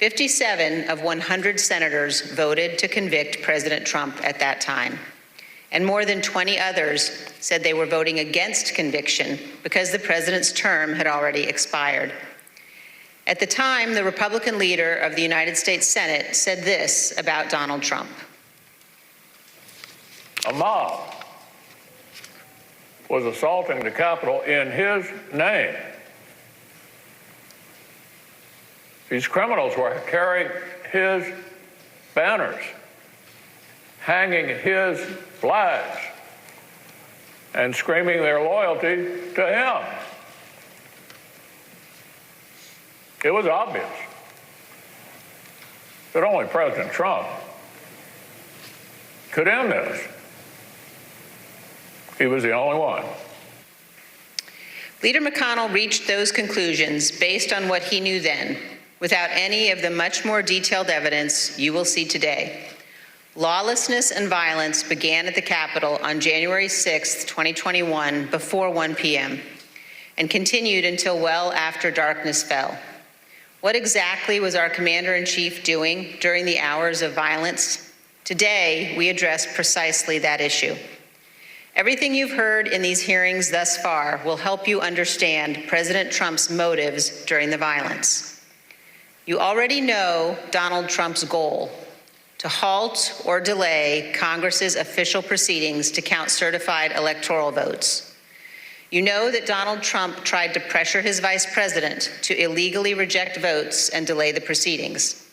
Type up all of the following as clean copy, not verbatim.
57 of 100 senators voted to convict President Trump at that time, and more than 20 others said they were voting against conviction because the president's term had already expired. At the time, the Republican leader of the United States Senate said this about Donald Trump. A mob was assaulting the Capitol in his name. These criminals were carrying his banners, hanging his flags, and screaming their loyalty to him. It was obvious that only President Trump could end this. He was the only one. Leader McConnell reached those conclusions based on what he knew then, without any of the much more detailed evidence you will see today. Lawlessness and violence began at the Capitol on January 6, 2021, before 1 p.m., and continued until well after darkness fell. What exactly was our commander-in-chief doing during the hours of violence? Today, we address precisely that issue. Everything you've heard in these hearings thus far will help you understand President Trump's motives during the violence. You already know Donald Trump's goal: to halt or delay Congress's official proceedings to count certified electoral votes. You know that Donald Trump tried to pressure his vice president to illegally reject votes and delay the proceedings.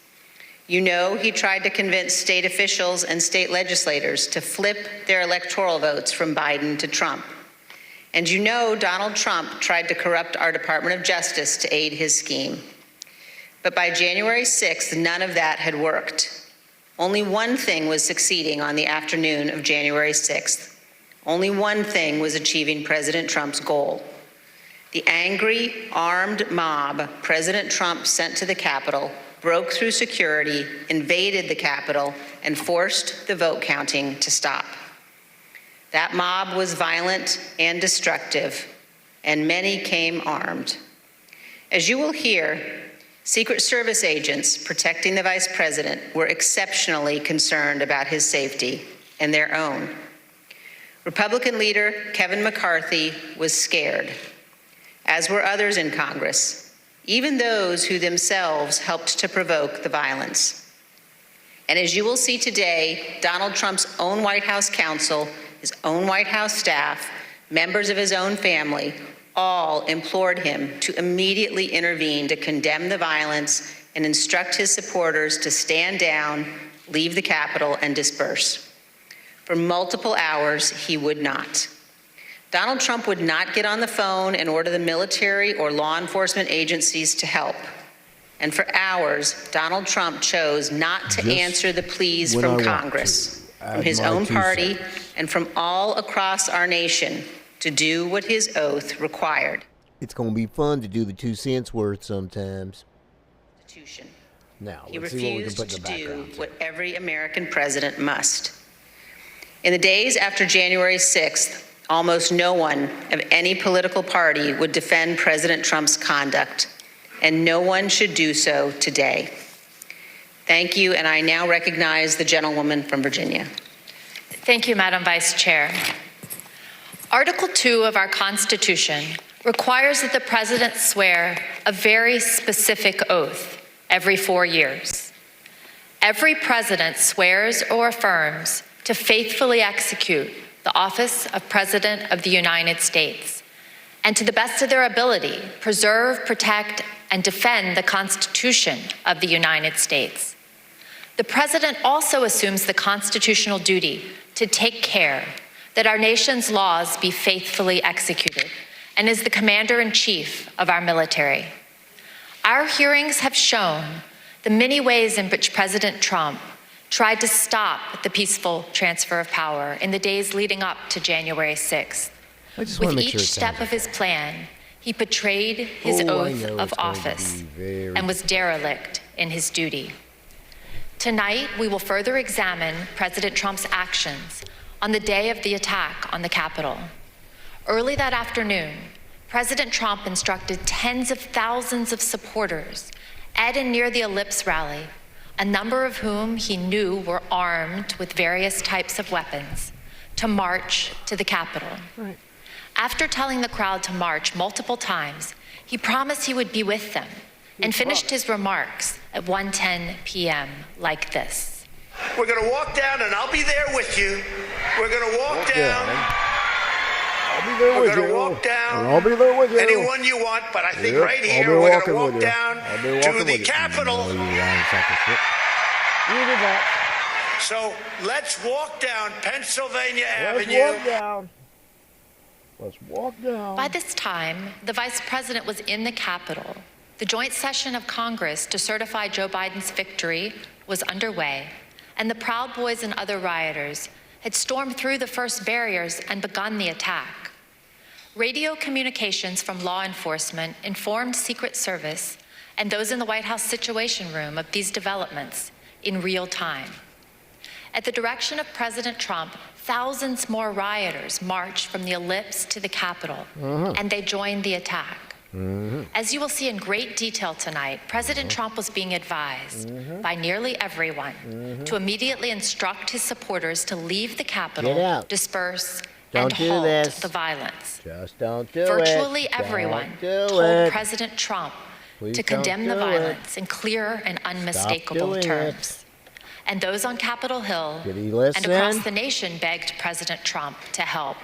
You know he tried to convince state officials and state legislators to flip their electoral votes from Biden to Trump. And you know Donald Trump tried to corrupt our Department of Justice to aid his scheme. But by January 6th, none of that had worked. Only one thing was succeeding on the afternoon of January 6th. Only one thing was achieving President Trump's goal. The angry, armed mob President Trump sent to the Capitol broke through security, invaded the Capitol, and forced the vote counting to stop. That mob was violent and destructive, and many came armed. As you will hear, Secret Service agents protecting the vice president were exceptionally concerned about his safety and their own. Republican leader Kevin McCarthy was scared, as were others in Congress, even those who themselves helped to provoke the violence. And as you will see today, Donald Trump's own White House counsel, his own White House staff, members of his own family, all implored him to immediately intervene to condemn the violence and instruct his supporters to stand down, leave the Capitol, and disperse. For multiple hours, he would not. Donald Trump would not get on the phone and order the military or law enforcement agencies to help. And for hours, Donald Trump chose not to answer the pleas from Congress, from his own party, and from all across our nation to do what his oath required. It's going to be fun to do the 2 cents worth sometimes. Now, he refused to do what every American president must. In the days after January 6th, almost no one of any political party would defend President Trump's conduct, and no one should do so today. Thank you, and I now recognize the gentlewoman from Virginia. Thank you, Madam Vice Chair. Article 2 of our Constitution requires that the President swear a very specific oath every 4 years. Every President swears or affirms to faithfully execute the office of President of the United States, and to the best of their ability, preserve, protect, and defend the Constitution of the United States. The President also assumes the constitutional duty to take care that our nation's laws be faithfully executed, and is the Commander-in-Chief of our military. Our hearings have shown the many ways in which President Trump tried to stop the peaceful transfer of power in the days leading up to January 6th. With each step of his plan, he betrayed his oath of office and was derelict in his duty. Tonight, we will further examine President Trump's actions on the day of the attack on the Capitol. Early that afternoon, President Trump instructed tens of thousands of supporters at and near the Ellipse rally, a number of whom he knew were armed with various types of weapons, to march to the Capitol. Right. After telling the crowd to march multiple times, he promised he would be with them and finished his remarks at 1:10 p.m. like this. We're going to walk down, and I'll be there with you. We're going to walk down. I'll be there We're with going you. to walk down. And I'll be there with you. Anyone you want, but I think Yep, right I'll be here, we're going walking to with walk you. down I'll be to walking the with you. Capitol. No, you lying sack of shit. You did that. So let's walk down Pennsylvania Let's Avenue. walk down. Let's walk down. By this time, the vice president was in the Capitol. The joint session of Congress to certify Joe Biden's victory was underway, and the Proud Boys and other rioters had stormed through the first barriers and begun the attack. Radio communications from law enforcement informed Secret Service and those in the White House Situation Room of these developments in real time. At the direction of President Trump, thousands more rioters marched from the Ellipse to the Capitol, and they joined the attack. As you will see in great detail tonight, President Trump was being advised by nearly everyone to immediately instruct his supporters to leave the Get Capitol, out. disperse, Don't and do halt this. the violence. Just don't do it. Virtually Don't everyone do told it. President Trump Please to don't condemn the do it. violence in clear and unmistakable doing terms. And those on Capitol Hill Did he and listen? across the nation begged President Trump to help.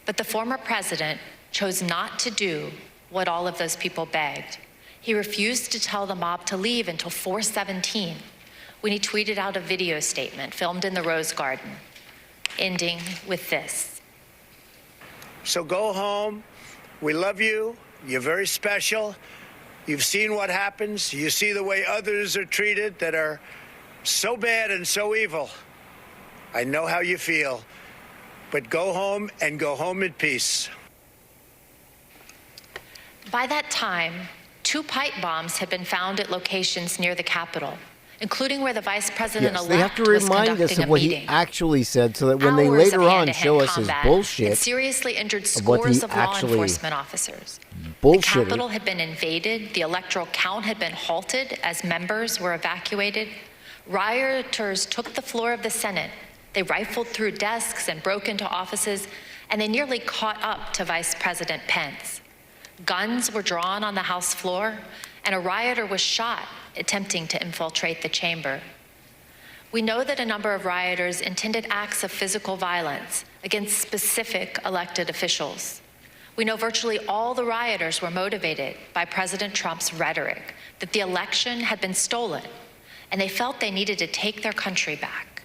But the former president chose not to do what all of those people begged. He refused to tell the mob to leave until 4:17, when he tweeted out a video statement filmed in the Rose Garden, ending with this. So go home. We love you. You're very special. You've seen what happens. You see the way others are treated that are so bad and so evil. I know how you feel. But go home and go home in peace. By that time, 2 pipe bombs had been found at locations near the Capitol, including where the vice Yes, president-elect they have to was remind us conducting of a what he meeting. actually said so that when they Hours later of on hand-to-hand show us his combat bullshit, had seriously injured of what he scores of law actually enforcement officers. The bullshitted. Capitol had been invaded, the electoral count had been halted as members were evacuated. Rioters took the floor of the Senate. They rifled through desks and broke into offices, and they nearly caught up to Vice President Pence. Guns were drawn on the House floor, and a rioter was shot attempting to infiltrate the chamber. We know that a number of rioters intended acts of physical violence against specific elected officials. We know virtually all the rioters were motivated by President Trump's rhetoric that the election had been stolen, and they felt they needed to take their country back.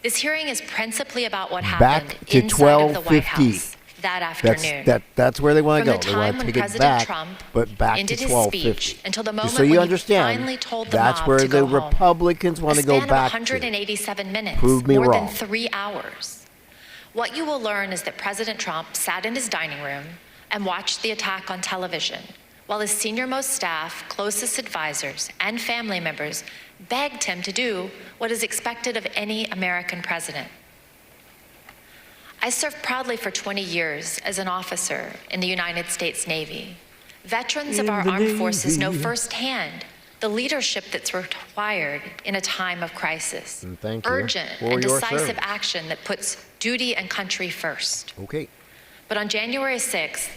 This hearing is principally about what happened Back to inside of the White 12:50. House that afternoon. That's where they want From to the go. They time want to when take it President back, Trump but back to ended his 12:50. speech until the Just moment so you when he understand, finally told the that's mob where to the go home. Republicans want A to go span of back to. 187 minutes, Prove me more wrong. than 3 hours. What you will learn is that President Trump sat in his dining room and watched the attack on television, while his senior-most staff, closest advisors, and family members begged him to do what is expected of any American president. I served proudly for 20 years as an officer in the United States Navy. Veterans of In our the armed forces know Navy. firsthand the leadership that's required in a time of crisis. And thank you Urgent for and your decisive service. action that puts duty and country first. Okay. But on January 6th,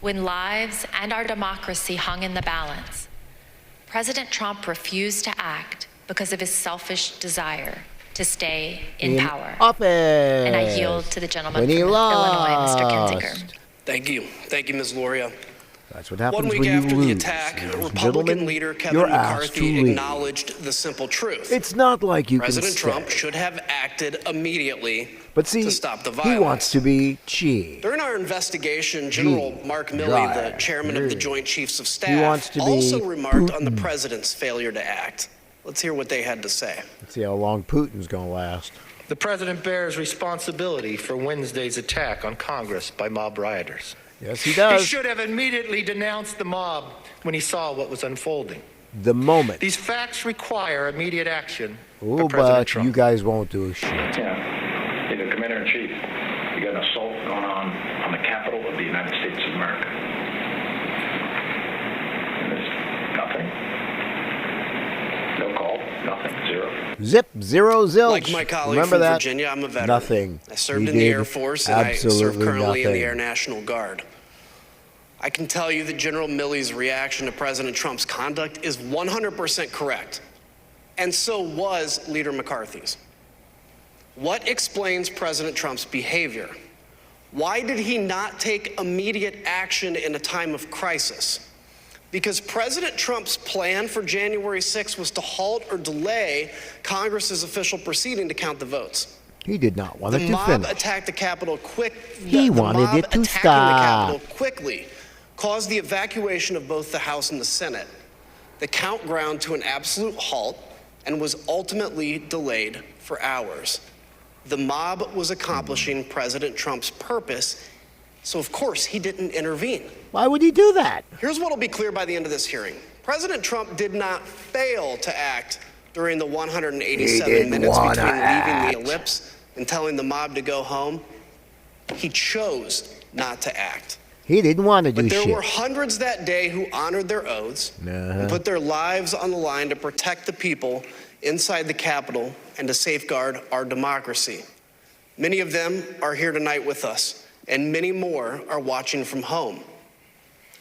when lives and our democracy hung in the balance, President Trump refused to act because of his selfish desire to stay in power. Office. And I yield to the gentleman When from he Illinois, Mr. lost. Kinzinger. Thank you. Thank you, Ms. Loria. That's what happens 1 week when you after lose. the attack, ladies and Republican gentlemen. leader Kevin You're asked to McCarthy leave. acknowledged the simple truth. It's not like you President can Trump stay. should have acted immediately But see, to stop the he violence. wants to be chief. During our investigation, General Mark Milley, the Dry. chairman of the Yeah. Joint Chiefs of wants Staff, to be also remarked on the Putin. president's failure to act. Let's hear what they had to say. Let's see how long Putin's going to last. The president bears responsibility for Wednesday's attack on Congress by mob rioters. Yes, he He does. should have immediately denounced the mob when he saw what was unfolding. The moment. These facts require immediate action Oh, by President but Trump. you guys won't do a shit. Yeah, you're the commander-in-chief. You got an assault going on the capital of the United States of America. And there's nothing. Zip, zero, zilch. Like my colleague Remember from that? Virginia, I'm a veteran. Nothing. I served He in the did Air Force, and I serve absolutely currently in the nothing. Air National Guard. I can tell you that General Milley's reaction to President Trump's conduct is 100% correct, and so was Leader McCarthy's. What explains President Trump's behavior? Why did he not take immediate action in a time of crisis? Because President Trump's plan for January 6th was to halt or delay Congress's official proceeding to count the votes. He did not want it The to mob finish. attacked the Capitol He wanted it to stop. The Capitol quickly caused the evacuation of both the House and the Senate. The count ground to an absolute halt and was ultimately delayed for hours. The mob was accomplishing President Trump's purpose, so of course he didn't intervene. Why would he do that? Here's what will be clear by the end of this hearing. President Trump did not fail to act during the 187 minutes between leaving the ellipse and telling the mob to go home. He chose not to act. He didn't want to do But there shit. were hundreds that day who honored their oaths and put their lives on the line to protect the people inside the Capitol and to safeguard our democracy. Many of them are here tonight with us, and many more are watching from home.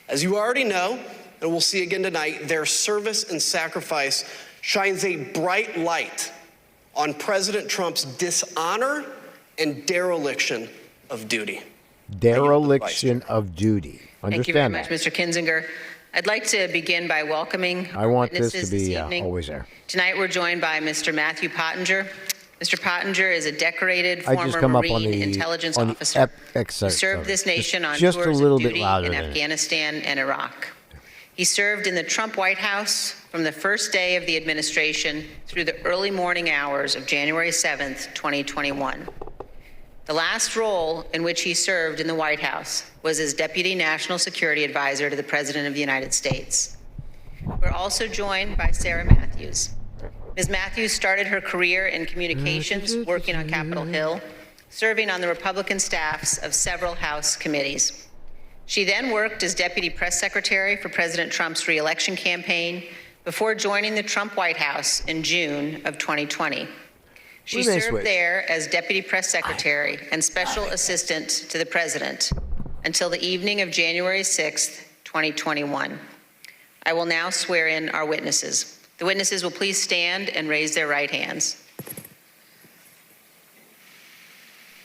As you already know, and we'll see again tonight, their service and sacrifice shines a bright light on President Trump's dishonor and dereliction of duty. Dereliction of duty. Thank you very Understand much, that? Mr. Kinzinger. I'd like to begin by welcoming I want this witnesses to be evening. always there. Tonight, we're joined by Mr. Matthew Pottinger. Mr. Pottinger is a decorated I just former come up on Marine the intelligence on officer the who excerpt. served this nation on just a tours little of bit duty louder in than it. Afghanistan and Iraq. He served in the Trump White House from the first day of the administration through the early morning hours of January 7th, 2021. The last role in which he served in the White House was as Deputy National Security Advisor to the President of the United States. We're also joined by Sarah Matthews. Ms. Matthews started her career in communications, working on Capitol Hill, serving on the Republican staffs of several House committees. She then worked as Deputy Press Secretary for President Trump's re-election campaign before joining the Trump White House in June of 2020. She What do they served switch? there as Deputy Press Secretary and Special Assistant to the President until the evening of January 6th, 2021. I will now swear in our witnesses. The witnesses will please stand and raise their right hands.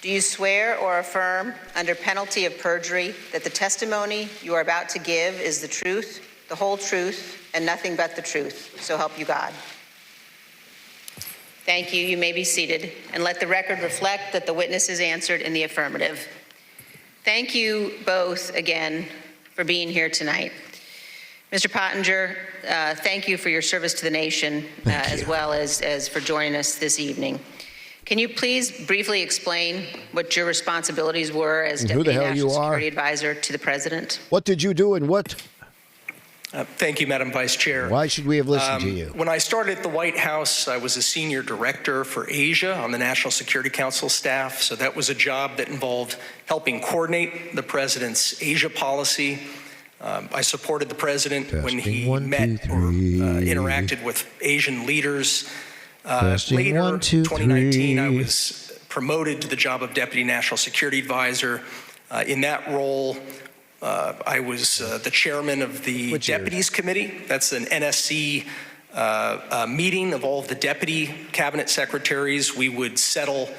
Do you swear or affirm, under penalty of perjury, that the testimony you are about to give is the truth, the whole truth, and nothing but the truth? So help you God. Thank you. You may be seated, and let the record reflect that the witnesses answered in the affirmative. Thank you both again for being here tonight. Mr. Pottinger, thank you for your service to the nation, as well as for joining us this evening. Can you please briefly explain what your responsibilities were as And who the Deputy hell you National are? Security Advisor to the President? What did you do and what? Thank you, Madam Vice Chair. Why should we have listened to you? When I started at the White House, I was a senior director for Asia on the National Security Council staff. So that was a job that involved helping coordinate the president's Asia policy. I supported the president when he met or interacted with Asian leaders. Later, 2019, I was promoted to the job of Deputy National Security Advisor. In that role, I was the chairman of the Deputies Committee. That's an NSC meeting of all of the deputy cabinet secretaries. We would settle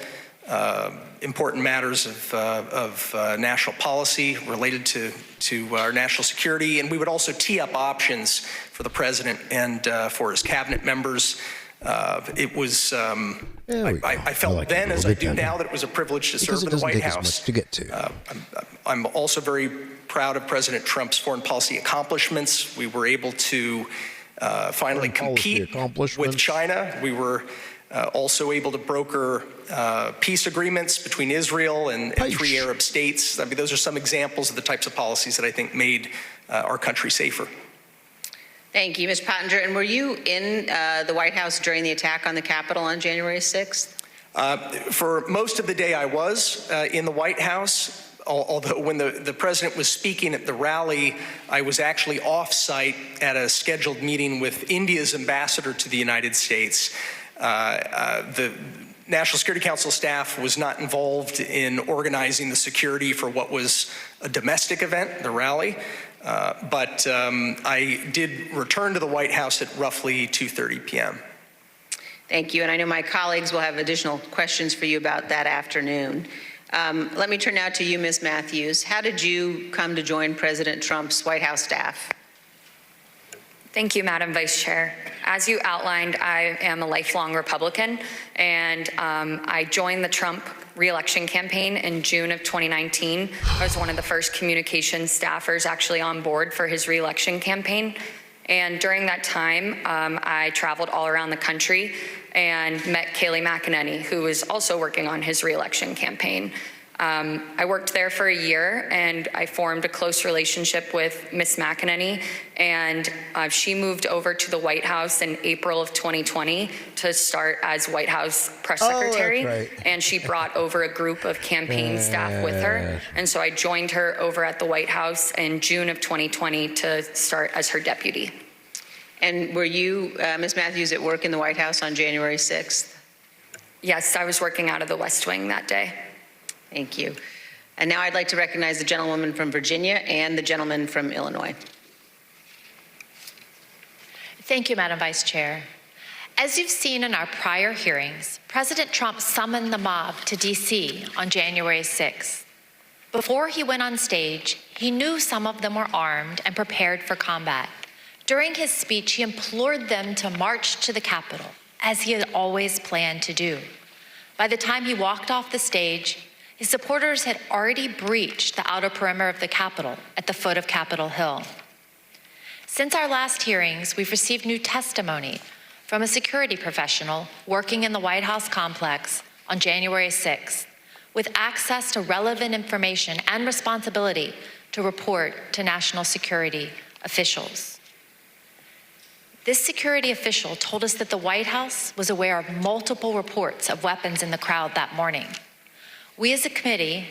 important matters of national policy related to our national security, and we would also tee up options for the president and for his cabinet members. It was, I felt then, as I do now, that it was a privilege to serve in the White House. To get to. I'm also very proud of President Trump's foreign policy accomplishments. We were able to finally compete with China. We were also able to broker peace agreements between Israel and 3 Arab states. I mean, those are some examples of the types of policies that I think made our country safer. Thank you, Ms. Pottinger. And were you in the White House during the attack on the Capitol on January 6th? For most of the day, I was in the White House. Although when the president was speaking at the rally, I was actually off-site at a scheduled meeting with India's ambassador to the United States. The National Security Council staff was not involved in organizing the security for what was a domestic event, the rally, but I did return to the White House at roughly 2:30 p.m. Thank you, and I know my colleagues will have additional questions for you about that afternoon. Let me turn now to you, Ms. Matthews. How did you come to join President Trump's White House staff? Thank you, Madam Vice Chair. As you outlined, I am a lifelong Republican, and I joined the Trump re-election campaign in June of 2019. I was one of the first communications staffers actually on board for his re-election campaign. And during that time, I traveled all around the country and met Kayleigh McEnany, who was also working on his re-election campaign. I worked there for a year, and I formed a close relationship with Ms. McEnany, and she moved over to the White House in April of 2020 to start as White House press secretary, right. and she brought over a group of campaign staff with her, and so I joined her over at the White House in June of 2020 to start as her deputy. And were you, Ms. Matthews, at work in the White House on January 6th? Yes, I was working out of the West Wing that day. Thank you. And now I'd like to recognize the gentlewoman from Virginia and the gentleman from Illinois. Thank you, Madam Vice Chair. As you've seen in our prior hearings, President Trump summoned the mob to D.C. on January 6th. Before he went on stage, he knew some of them were armed and prepared for combat. During his speech, he implored them to march to the Capitol, as he had always planned to do. By the time he walked off the stage, his supporters had already breached the outer perimeter of the Capitol at the foot of Capitol Hill. Since our last hearings, we've received new testimony from a security professional working in the White House complex on January 6th, with access to relevant information and responsibility to report to national security officials. This security official told us that the White House was aware of multiple reports of weapons in the crowd that morning. We as a committee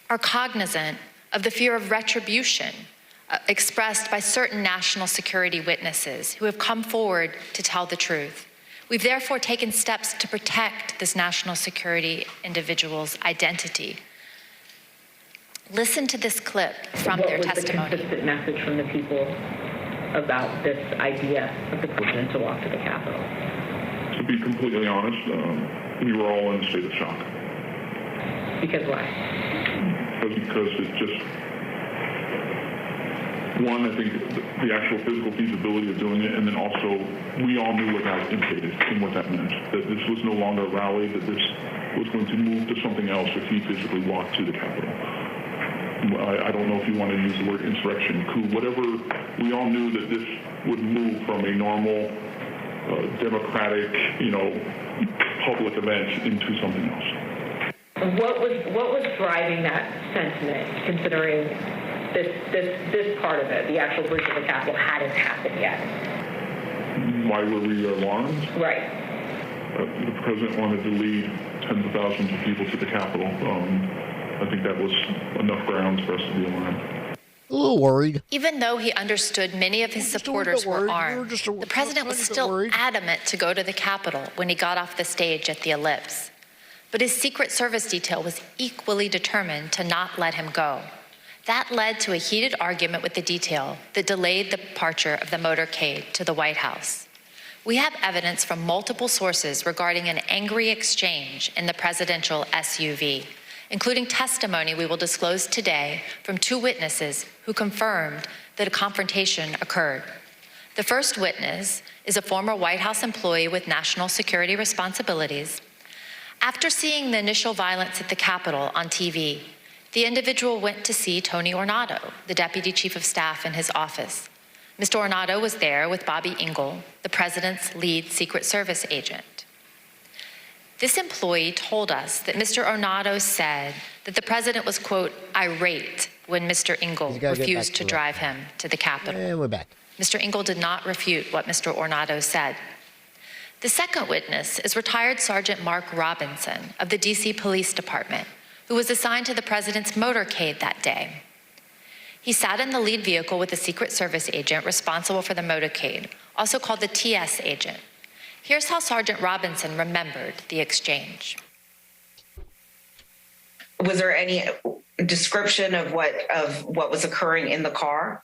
are cognizant of the fear of retribution expressed by certain national security witnesses who have come forward to tell the truth. We've therefore taken steps to protect this national security individual's identity. Listen to this clip from their testimony. What was the consistent message from the people about this idea of the president to walk to the Capitol? To be completely honest, we were all in a state of shock. Because why? Because it's just, one, I think the actual physical feasibility of doing it, and then also we all knew what that implicated and what that meant, that this was no longer a rally, that this was going to move to something else if he physically walked to the Capitol. I don't know if you want to use the word insurrection, coup, whatever. We all knew that this would move from a normal, democratic, public event into something else. What was driving that sentiment, considering this part of it, the actual breach of the Capitol, hadn't happened yet? Why were we alarmed? Right. The president wanted to lead tens of thousands of people to the Capitol. I think that was enough grounds for us to be alarmed. A little worried. Even though he understood many of his supporters were armed, the president was still adamant to go to the Capitol when he got off the stage at the Ellipse. But his Secret Service detail was equally determined to not let him go. That led to a heated argument with the detail that delayed the departure of the motorcade to the White House. We have evidence from multiple sources regarding an angry exchange in the presidential SUV, including testimony we will disclose today from two witnesses who confirmed that a confrontation occurred. The first witness is a former White House employee with national security responsibilities. After seeing the initial violence at the Capitol on TV, the individual went to see Tony Ornato, the Deputy Chief of Staff in his office. Mr. Ornato was there with Bobby Engel, the president's lead Secret Service agent. This employee told us that Mr. Ornato said that the president was, quote, irate when Mr. Engel refused to drive him to the Capitol. And we're back. Mr. Engel did not refute what Mr. Ornato said. The second witness is retired Sergeant Mark Robinson of the D.C. Police Department, who was assigned to the president's motorcade that day. He sat in the lead vehicle with the Secret Service agent responsible for the motorcade, also called the TS agent. Here's how Sergeant Robinson remembered the exchange. Was there any description of what was occurring in the car?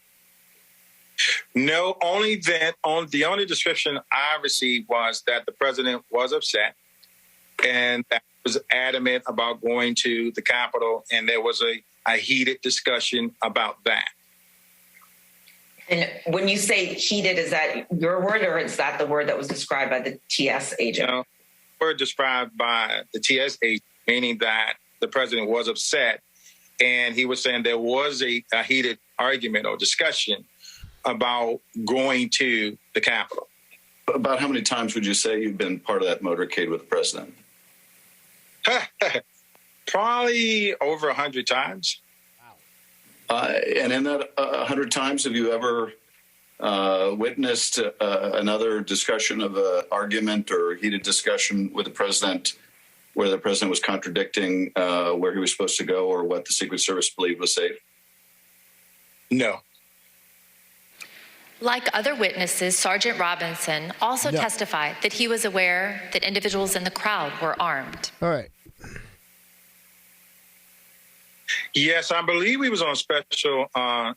No, the only description I received was that the president was upset and that was adamant about going to the Capitol, and there was a heated discussion about that. And when you say heated, is that your word or is that the word that was described by the TS agent? No, word described by the TS agent, meaning that the president was upset, and he was saying there was a heated argument or discussion about going to the Capitol. About how many times would you say you've been part of that motorcade with the president? Probably over 100 times. And in that 100 times, have you ever witnessed another discussion of an argument or heated discussion with the president where the president was contradicting where he was supposed to go or what the Secret Service believed was safe? No. Like other witnesses, Sergeant Robinson also testified that he was aware that individuals in the crowd were armed. All right. Yes, I believe he was on special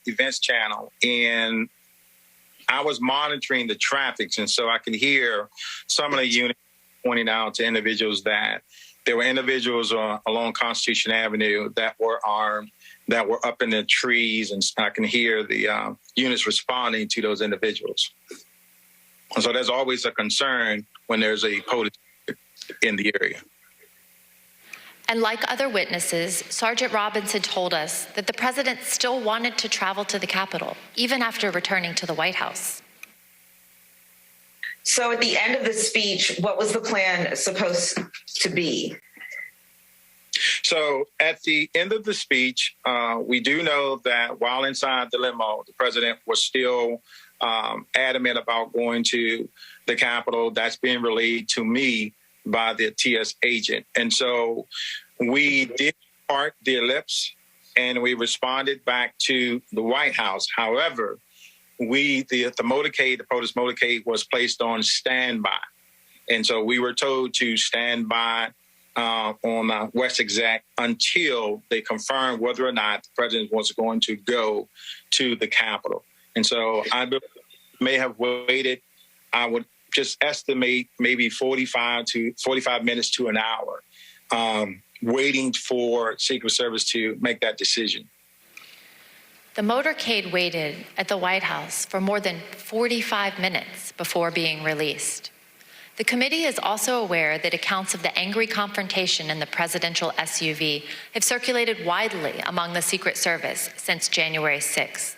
events channel, and I was monitoring the traffic, and so I can hear some of the units pointing out to individuals that there were individuals along Constitution Avenue that were armed, that were up in the trees, and I can hear the units responding to those individuals. And so there's always a concern when there's a police in the area. And like other witnesses, Sergeant Robinson told us that the president still wanted to travel to the Capitol, even after returning to the White House. So at the end of the speech, what was the plan supposed to be? So at the end of the speech, we do know that while inside the limo, the president was still adamant about going to the Capitol. That's being relayed to me by the TS agent. And so we did part the ellipse and we responded back to the White House. However, the motorcade, the POTUS motorcade was placed on standby. And so we were told to stand by on West Exec until they confirmed whether or not the president was going to go to the Capitol. And so I may have waited, I would just estimate maybe 45 minutes to an hour, waiting for Secret Service to make that decision. The motorcade waited at the White House for more than 45 minutes before being released. The committee is also aware that accounts of the angry confrontation in the presidential SUV have circulated widely among the Secret Service since January 6th.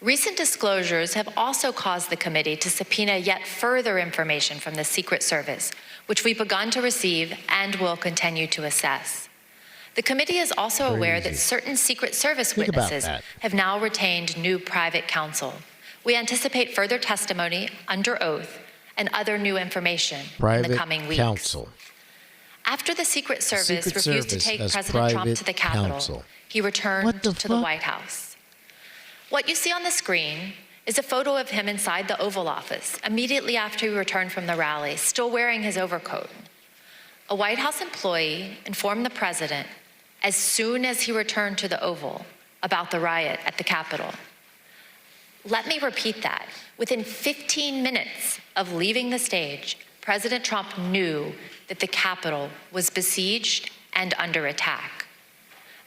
Recent disclosures have also caused the committee to subpoena yet further information from the Secret Service, which we've begun to receive and will continue to assess. The committee is also aware that certain Secret Service witnesses have now retained new private counsel. We anticipate further testimony under oath and other new information in the coming weeks. After the Secret Service refused to take President Trump to the Capitol, he returned to the White House. What you see on the screen is a photo of him inside the Oval Office immediately after he returned from the rally, still wearing his overcoat. A White House employee informed the president as soon as he returned to the Oval about the riot at the Capitol. Let me repeat that. Within 15 minutes of leaving the stage, President Trump knew that the Capitol was besieged and under attack.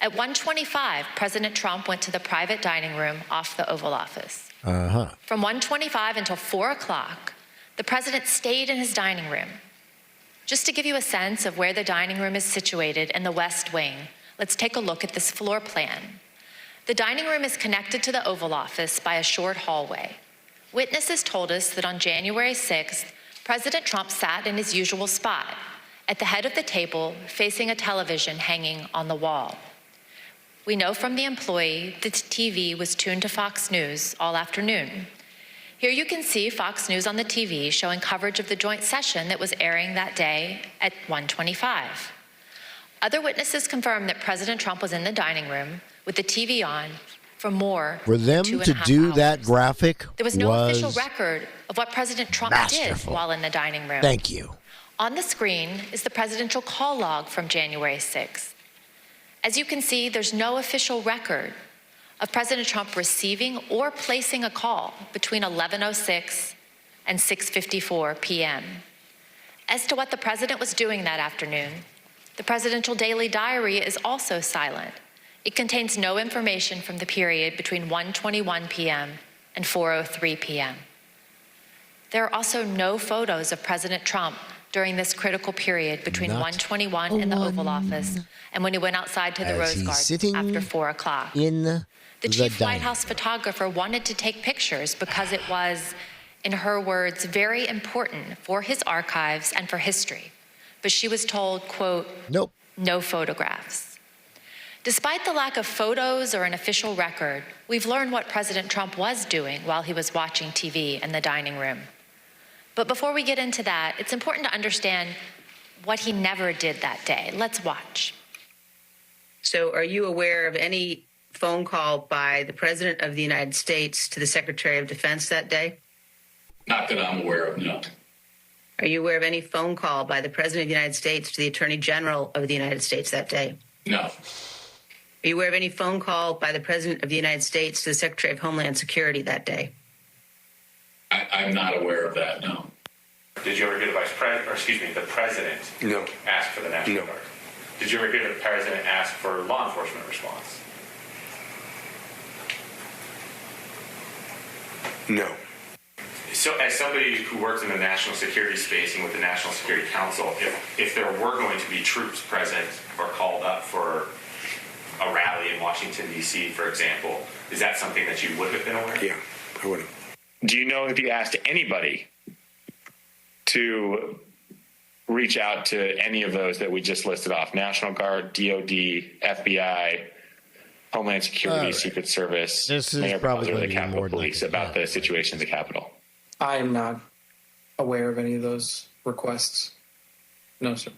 At 1:25, President Trump went to the private dining room off the Oval Office. From 1:25 until 4 o'clock, the president stayed in his dining room. Just to give you a sense of where the dining room is situated in the West Wing, let's take a look at this floor plan. The dining room is connected to the Oval Office by a short hallway. Witnesses told us that on January 6th, President Trump sat in his usual spot, at the head of the table, facing a television hanging on the wall. We know from the employee that the TV was tuned to Fox News all afternoon. Here you can see Fox News on the TV showing coverage of the joint session that was airing that day at 1:25. Other witnesses confirmed that President Trump was in the dining room with the TV on for more For them than 2.5 to do hours. that graphic There was no official record of what President Trump masterful. did while in the dining room. Thank you. On the screen is the presidential call log from January 6th. As you can see, there's no official record of President Trump receiving or placing a call between 11:06 and 6:54 p.m. As to what the president was doing that afternoon, the presidential daily diary is also silent. It contains no information from the period between 1:21 p.m. and 4:03 p.m. There are also no photos of President Trump during this critical period between 1:21 in the Oval Office and when he went outside to the Rose Garden after 4 o'clock. The chief White House photographer wanted to take pictures because it was, in her words, very important for his archives and for history. But she was told, quote, nope, no photographs. Despite the lack of photos or an official record, we've learned what President Trump was doing while he was watching TV in the dining room. But before we get into that, it's important to understand what he never did that day. Let's watch. So are you aware of any phone call by the President of the United States to the Secretary of Defense that day? Not that I'm aware of, no. Are you aware of any phone call by the President of the United States to the Attorney General of the United States that day? No. Are you aware of any phone call by the President of the United States to the Secretary of Homeland Security that day? I'm not aware of that, no. Did you ever hear the the president ask for the National Guard? Did you ever hear the president ask for law enforcement response? No. So as somebody who works in the national security space and with the National Security Council, if there were going to be troops present or called up for a rally in Washington, D.C., for example, is that something that you would have been aware of? Yeah, I would have. Do you know if you asked anybody to reach out to any of those that we just listed off? National Guard, DOD, FBI, Homeland Security, Secret Service, this is Mayor probably Bowser, going the to be Capitol more Police about the situation at the Capitol? I am not aware of any of those requests. No, sir.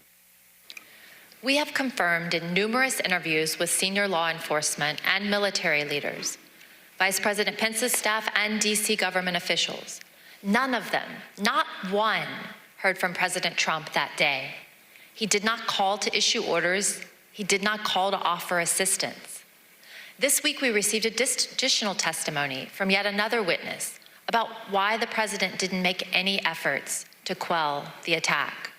We have confirmed in numerous interviews with senior law enforcement and military leaders, Vice President Pence's staff and D.C. government officials. None of them, not one, heard from President Trump that day. He did not call to issue orders. He did not call to offer assistance. This week, we received additional testimony from yet another witness about why the president didn't make any efforts to quell the attack.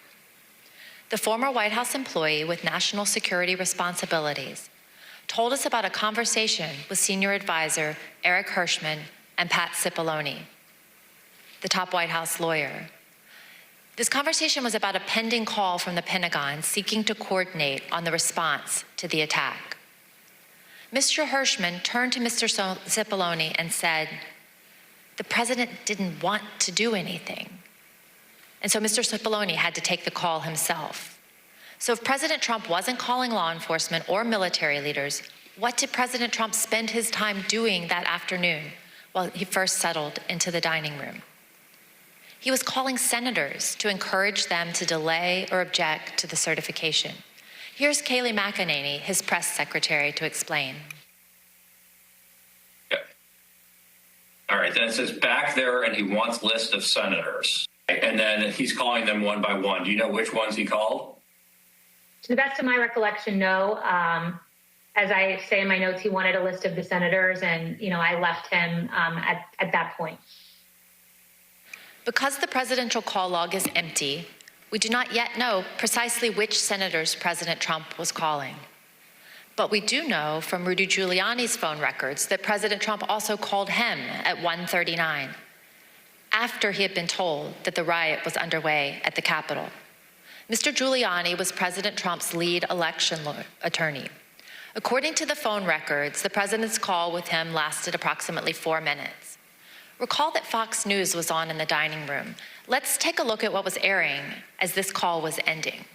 The former White House employee with national security responsibilities told us about a conversation with senior advisor Eric Hirschman and Pat Cipollone, the top White House lawyer. This conversation was about a pending call from the Pentagon seeking to coordinate on the response to the attack. Mr. Hirschman turned to Mr. Cipollone and said, the president didn't want to do anything. And so Mr. Cipollone had to take the call himself. So if President Trump wasn't calling law enforcement or military leaders, what did President Trump spend his time doing that afternoon while he first settled into the dining room? He was calling senators to encourage them to delay or object to the certification. Here's Kayleigh McEnany, his press secretary, to explain. All right, then it says back there, and he wants list of senators. And then he's calling them one by one. Do you know which ones he called? To the best of my recollection, no. As I say in my notes, he wanted a list of the senators, and I left him at that point. Because the presidential call log is empty, we do not yet know precisely which senators President Trump was calling. But we do know from Rudy Giuliani's phone records that President Trump also called him at 1:39, after he had been told that the riot was underway at the Capitol. Mr. Giuliani was President Trump's lead election attorney. According to the phone records, the president's call with him lasted approximately 4 minutes. Recall that Fox News was on in the dining room. Let's take a look at what was airing as this call was ending.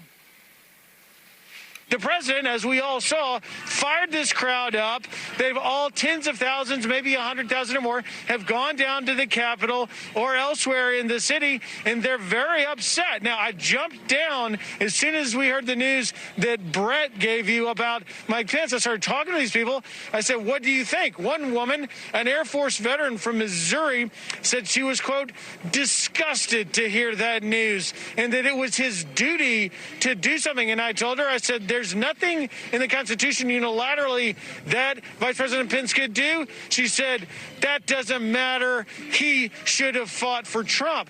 the president, as we all saw, fired this crowd up. They've all, tens of thousands, maybe 100,000 or more, have gone down to the Capitol or elsewhere in the city, and they're very upset. Now, I jumped down as soon as we heard the news that Brett gave you about Mike Pence. I started talking to these people. I said, what do you think? One woman, an Air Force veteran from Missouri, said she was, quote, disgusted to hear that news and that it was his duty to do something. And I told her, I said, there's nothing in the Constitution unilaterally that Vice President Pence could do. She said, that doesn't matter. He should have fought for Trump.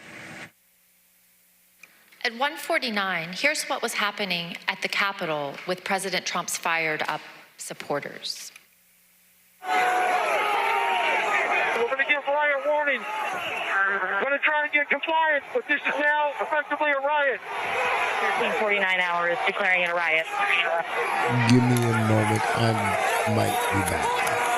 At 1:49, here's what was happening at the Capitol with President Trump's fired up supporters. We're going to give riot warning. We're going to try and get compliance, but this is now effectively a riot. 49 hours declaring it a riot. Give me a moment. I might be back.